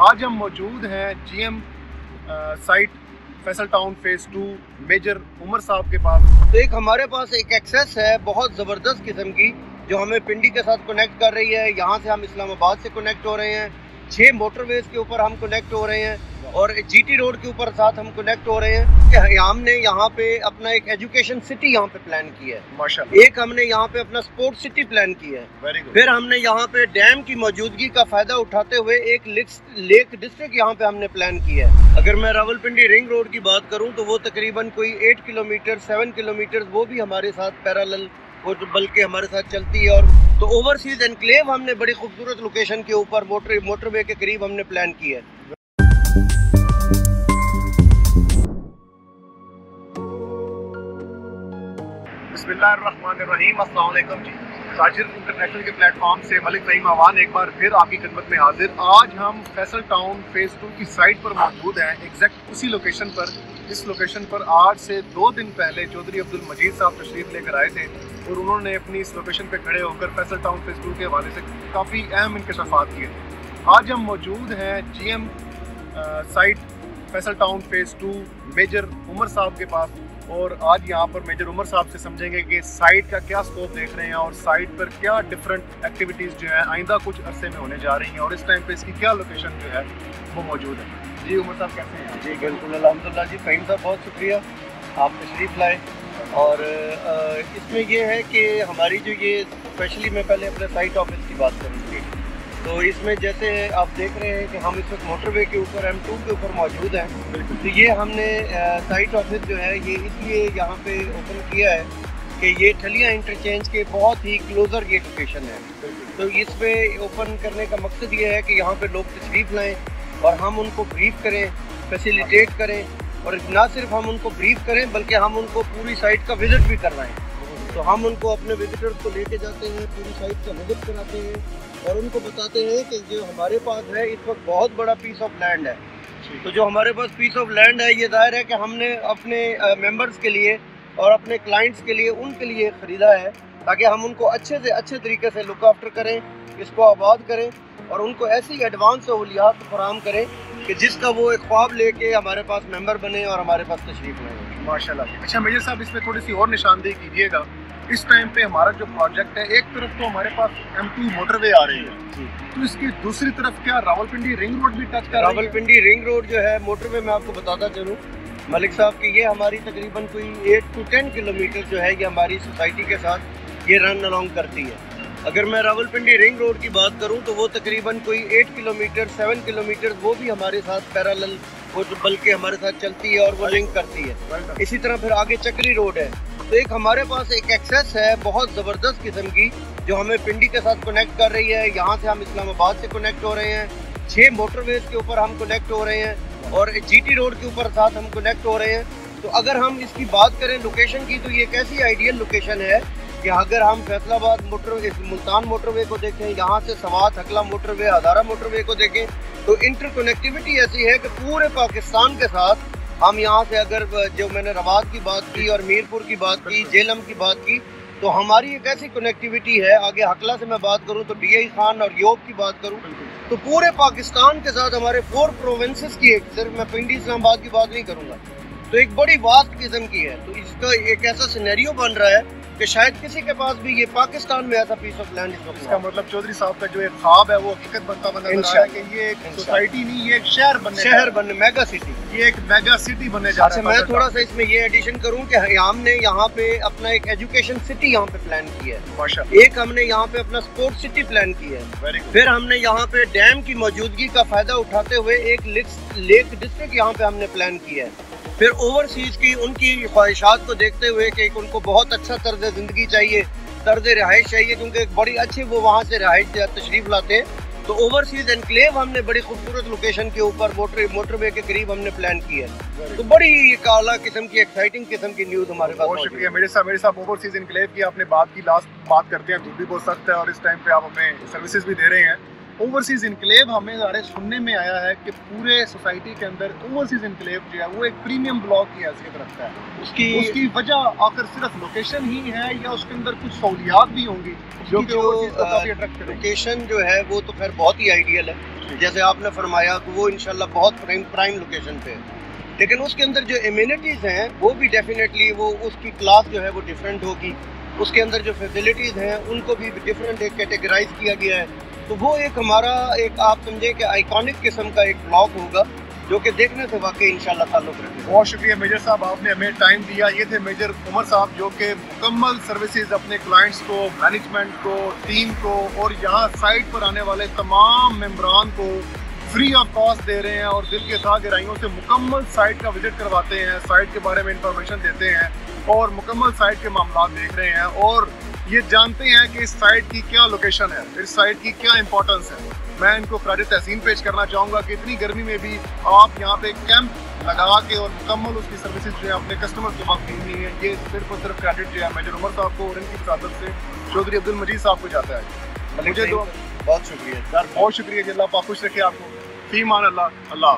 आज हम मौजूद हैं GM site Faisal town phase 2 major Umar साहब के पास। तो एक हमारे पास एक एक्सेस है बहुत ज़बरदस्त किस्म की जो हमें पिंडी के साथ कनेक्ट कर रही है। यहाँ से हम इस्लामाबाद से कनेक्ट हो रहे हैं, 6 मोटरवेज के ऊपर हम कनेक्ट हो रहे हैं और जीटी रोड के ऊपर साथ हम कनेक्ट हो रहे हैं। हमने यहाँ पे अपना एक एजुकेशन सिटी यहाँ पे प्लान की है माशाल्लाह। एक हमने यहाँ पे अपना स्पोर्ट सिटी प्लान की है। फिर हमने यहाँ पे डैम की मौजूदगी का फायदा उठाते हुए एक लेक डिस्ट्रिक्ट यहाँ पे हमने प्लान की है। अगर मैं रावलपिंडी रिंग रोड की बात करूँ तो वो तकरीबन कोई 8 किलोमीटर 7 किलोमीटर वो भी हमारे साथ पैरेलल बल्कि हमारे साथ चलती है। और तो ओवरसीज एनक्लेव हमने बड़ी खूबसूरत लोकेशन के ऊपर मोटरवे के करीब हमने प्लान की है। बिस्मिल्लाहिर्रहमानिर्रहीम, अस्सलाम वालेकुम जी। ताजिर इंटरनेशनल के प्लेटफॉर्म से मलिक फ़हीम अवान एक बार फिर आपकी खिदमत में हाजिर। आज हम फैसल टाउन फेज़ 2 की साइट पर मौजूद हैं, एग्जैक्ट उसी लोकेशन पर। इस लोकेशन पर आज से 2 दिन पहले चौधरी अब्दुल मजीद साहब तशरीफ़ लेकर आए थे और उन्होंने अपनी इस लोकेशन पर खड़े होकर फैसल टाउन फेज़ 2 के हवाले से काफ़ी अहम इंकशाफात किए। आज हम मौजूद हैं GM site Faisal town phase 2 major Umar साहब के पास और आज यहाँ पर मेजर उमर साहब से समझेंगे कि साइट का क्या स्कोप देख रहे हैं और साइट पर क्या डिफरेंट एक्टिविटीज़ जो है आइंदा कुछ अरसे में होने जा रही हैं और इस टाइम पे इसकी क्या लोकेशन जो है वो मौजूद है। जी उमर साहब कैसे हैं? जी बिल्कुल अल्हम्दुलिल्लाह जी। फ़हीम साहब बहुत शुक्रिया, आप तशरीफ़ लाए। और इसमें ये है कि हमारी जो ये स्पेशली मैं पहले अपने साइट ऑफिस की बात करूँगी। तो इसमें जैसे आप देख रहे हैं कि हम इस वक्त मोटरवे के ऊपर M2 के ऊपर मौजूद हैं। तो ये हमने साइट ऑफिस जो है ये इसलिए यहाँ पे ओपन किया है कि ये ठलिया इंटरचेंज के बहुत ही क्लोज़र ये लोकेशन है। तो इस पर ओपन करने का मकसद ये है कि यहाँ पे लोग तशरीफ़ लाएँ और हम उनको ब्रीफ करें, फैसिलिटेट करें और ना सिर्फ हम उनको ब्रीफ करें बल्कि हम उनको पूरी साइट का विज़िट भी करवाएँ। तो हम उनको अपने विजिटर्स को लेके जाते हैं, पूरी साइट का विजिट कराते हैं और उनको बताते हैं कि जो हमारे पास है इस वक्त बहुत बड़ा पीस ऑफ लैंड है। तो जो हमारे पास पीस ऑफ लैंड है ये जाहिर है कि हमने अपने मेंबर्स के लिए और अपने क्लाइंट्स के लिए उनके लिए ख़रीदा है ताकि हम उनको अच्छे से अच्छे तरीके से लुक आफ्टर करें, इसको आबाद करें और उनको ऐसी एडवांस सहूलियात फराहम करें कि जिसका वो एक ख्वाब लेके हमारे पास मेंबर बने और हमारे पास तशरीफ़ लाएँ माशाल्लाह। अच्छा मेजर साहब, इसमें थोड़ी सी और निशानदेही कीजिएगा। इस टाइम पे हमारा जो प्रोजेक्ट है, एक तरफ तो हमारे पास M2 मोटरवे आ रही है, तो इसकी दूसरी तरफ क्या रावलपिंडी रिंग रोड भी टच कर रही है? रावलपिंडी रिंग रोड जो है मोटरवे मैं आपको बताता चलूँ मलिक साहब कि ये हमारी तकरीबन कोई 8 to 10 किलोमीटर जो है ये हमारी सोसाइटी के साथ ये रन अलॉन्ग करती है। अगर मैं रावलपिंडी रिंग रोड की बात करूँ तो वो तकरीबन कोई 8 किलोमीटर 7 किलोमीटर वो भी हमारे साथ पैरेलल बल्कि हमारे साथ चलती है और वो लिंक करती है। इसी तरह फिर आगे चक्री रोड है। तो एक हमारे पास एक एक्सेस है बहुत ज़बरदस्त किस्म की जो हमें पिंडी के साथ कनेक्ट कर रही है। यहाँ से हम इस्लामाबाद से कनेक्ट हो रहे हैं, 6 मोटरवेज के ऊपर हम कनेक्ट हो रहे हैं और जीटी रोड के ऊपर साथ हम कनेक्ट हो रहे हैं। तो अगर हम इसकी बात करें लोकेशन की तो ये एक ऐसी आइडियल लोकेशन है कि अगर हम फैसलाबाद मुल्तान मोटरवे को देखें, यहाँ से सवात हकला मोटरवे, हज़ारा मोटरवे को देखें तो इंटरकनेक्टिविटी ऐसी है कि पूरे पाकिस्तान के साथ हम यहाँ से अगर जो मैंने रवाद की बात की और मीरपुर की बात की, जेलम की बात की, तो हमारी एक ऐसी कनेक्टिविटी है। आगे हकला से मैं बात करूँ तो DI खान और योब की बात करूँ तो पूरे पाकिस्तान के साथ हमारे 4 प्रोविंसेस की एक, सिर्फ मैं पिंडी इस्लामाबाद की बात नहीं करूँगा, तो एक बड़ी वास्ट किस्म की है। तो इसका एक ऐसा सिनेरियो बन रहा है कि शायद किसी के पास भी ये पाकिस्तान में ऐसा पीस ऑफ लैंड इस वक्त। इसका मतलब चौधरी साहब का जो एक ख्वाब है वो हकीकत बनता नजर आ रहा है कि ये एक सोसाइटी नहीं, ये एक शहर बनने मेगा सिटी, ये एक मेगा सिटी बनने जा रहा है। मैं थोड़ा सा इसमें ये एडिशन करूं कि हमने यहाँ पे अपना एक एजुकेशन सिटी यहाँ पे प्लान की है माशाल्लाह। एक हमने यहाँ पे अपना स्पोर्ट सिटी प्लान की है। फिर हमने यहाँ पे डैम की मौजूदगी का फायदा उठाते हुए एक लेक डिस्ट्रिक्ट यहाँ पे हमने प्लान किया है। फिर ओवरसीज की उनकी ख्वाहिशात को देखते हुए कि उनको बहुत अच्छा तर्ज ज़िंदगी चाहिए, तर्ज रहाइश चाहिए, क्योंकि एक बड़ी अच्छी वो वहाँ से रहाइश तशरीफ़ लाते हैं। तो ओवरसीज एनक्लेव हमने बड़ी खूबसूरत लोकेशन के ऊपर मोटरवे के करीब हमने प्लान की है। तो बड़ी आला किस्म की एक्साइटिंग किस्म की न्यूज़ हमारे पास। बहुत शुक्रिया मेरे साथ ओवरसीज एनक्लेव की आपने बात की। लास्ट बात करते हैं, धूप भी बहुत सख्त है और इस टाइम पे आप हमें सर्विसेज भी दे रहे हैं। ओवरसीज इनक्लेव हमें सारे सुनने में आया है कि पूरे सोसाइटी के अंदर ओवरसीज इनक्लेव जो है वो एक प्रीमियम ब्लॉक की हैसियत रखता है। उसकी वजह आखिर सिर्फ लोकेशन ही है या उसके अंदर कुछ सहूलियात भी होंगी जो कि ओवरसीज को काफी अट्रैक्ट करेंगी? लोकेशन जो है वो तो खैर बहुत ही आइडियल है, जैसे आपने फरमाया तो वो इंशाल्लाह बहुत प्राइम लोकेशन पे है, लेकिन उसके अंदर जो एमिनिटीज़ हैं वो भी डेफिनेटली वो उसकी क्लास जो है वो डिफरेंट होगी। उसके अंदर जो फैसिलिटीज़ हैं उनको भी डिफरेंट एक कैटेगराइज किया गया है। तो वो एक हमारा एक आप समझे कि आइकॉनिक किस्म का एक ब्लॉक होगा जो कि देखने से वाकई इंशाल्लाह ताल्लुक रखेगा। बहुत शुक्रिया मेजर साहब, आपने हमें टाइम दिया। ये थे मेजर उमर साहब जो कि मुकम्मल सर्विसेज अपने क्लाइंट्स को, मैनेजमेंट को, टीम को और यहाँ साइट पर आने वाले तमाम मेंबरान को फ्री ऑफ कॉस्ट दे रहे हैं और दिल के था गहराइयों से मुकम्मल साइट का विजिट करवाते हैं, साइट के बारे में इंफॉर्मेशन देते हैं और मुकम्मल साइट के मामला देख रहे हैं और ये जानते हैं कि इस साइट की क्या लोकेशन है, इस साइट की क्या इंपॉर्टेंस है। मैं इनको क्रेडिट तहसीन पेश करना चाहूँगा कि इतनी गर्मी में भी आप यहाँ पे कैंप लगा के और मुकम्मल उसकी सर्विसेज जो है अपने कस्टमर के पास दी हुई है। ये सिर्फ और सिर्फ क्रेडिट जो है मेजर उमर साहब को और इनकी वसादत से चौधरी अब्दुल मजीद साहब को जाता है। मुझे तो बहुत शुक्रिया सर, बहुत शुक्रिया। अल्लाह पाक खुश रखे आपको। फीमान अल्लाह। अल्लाह।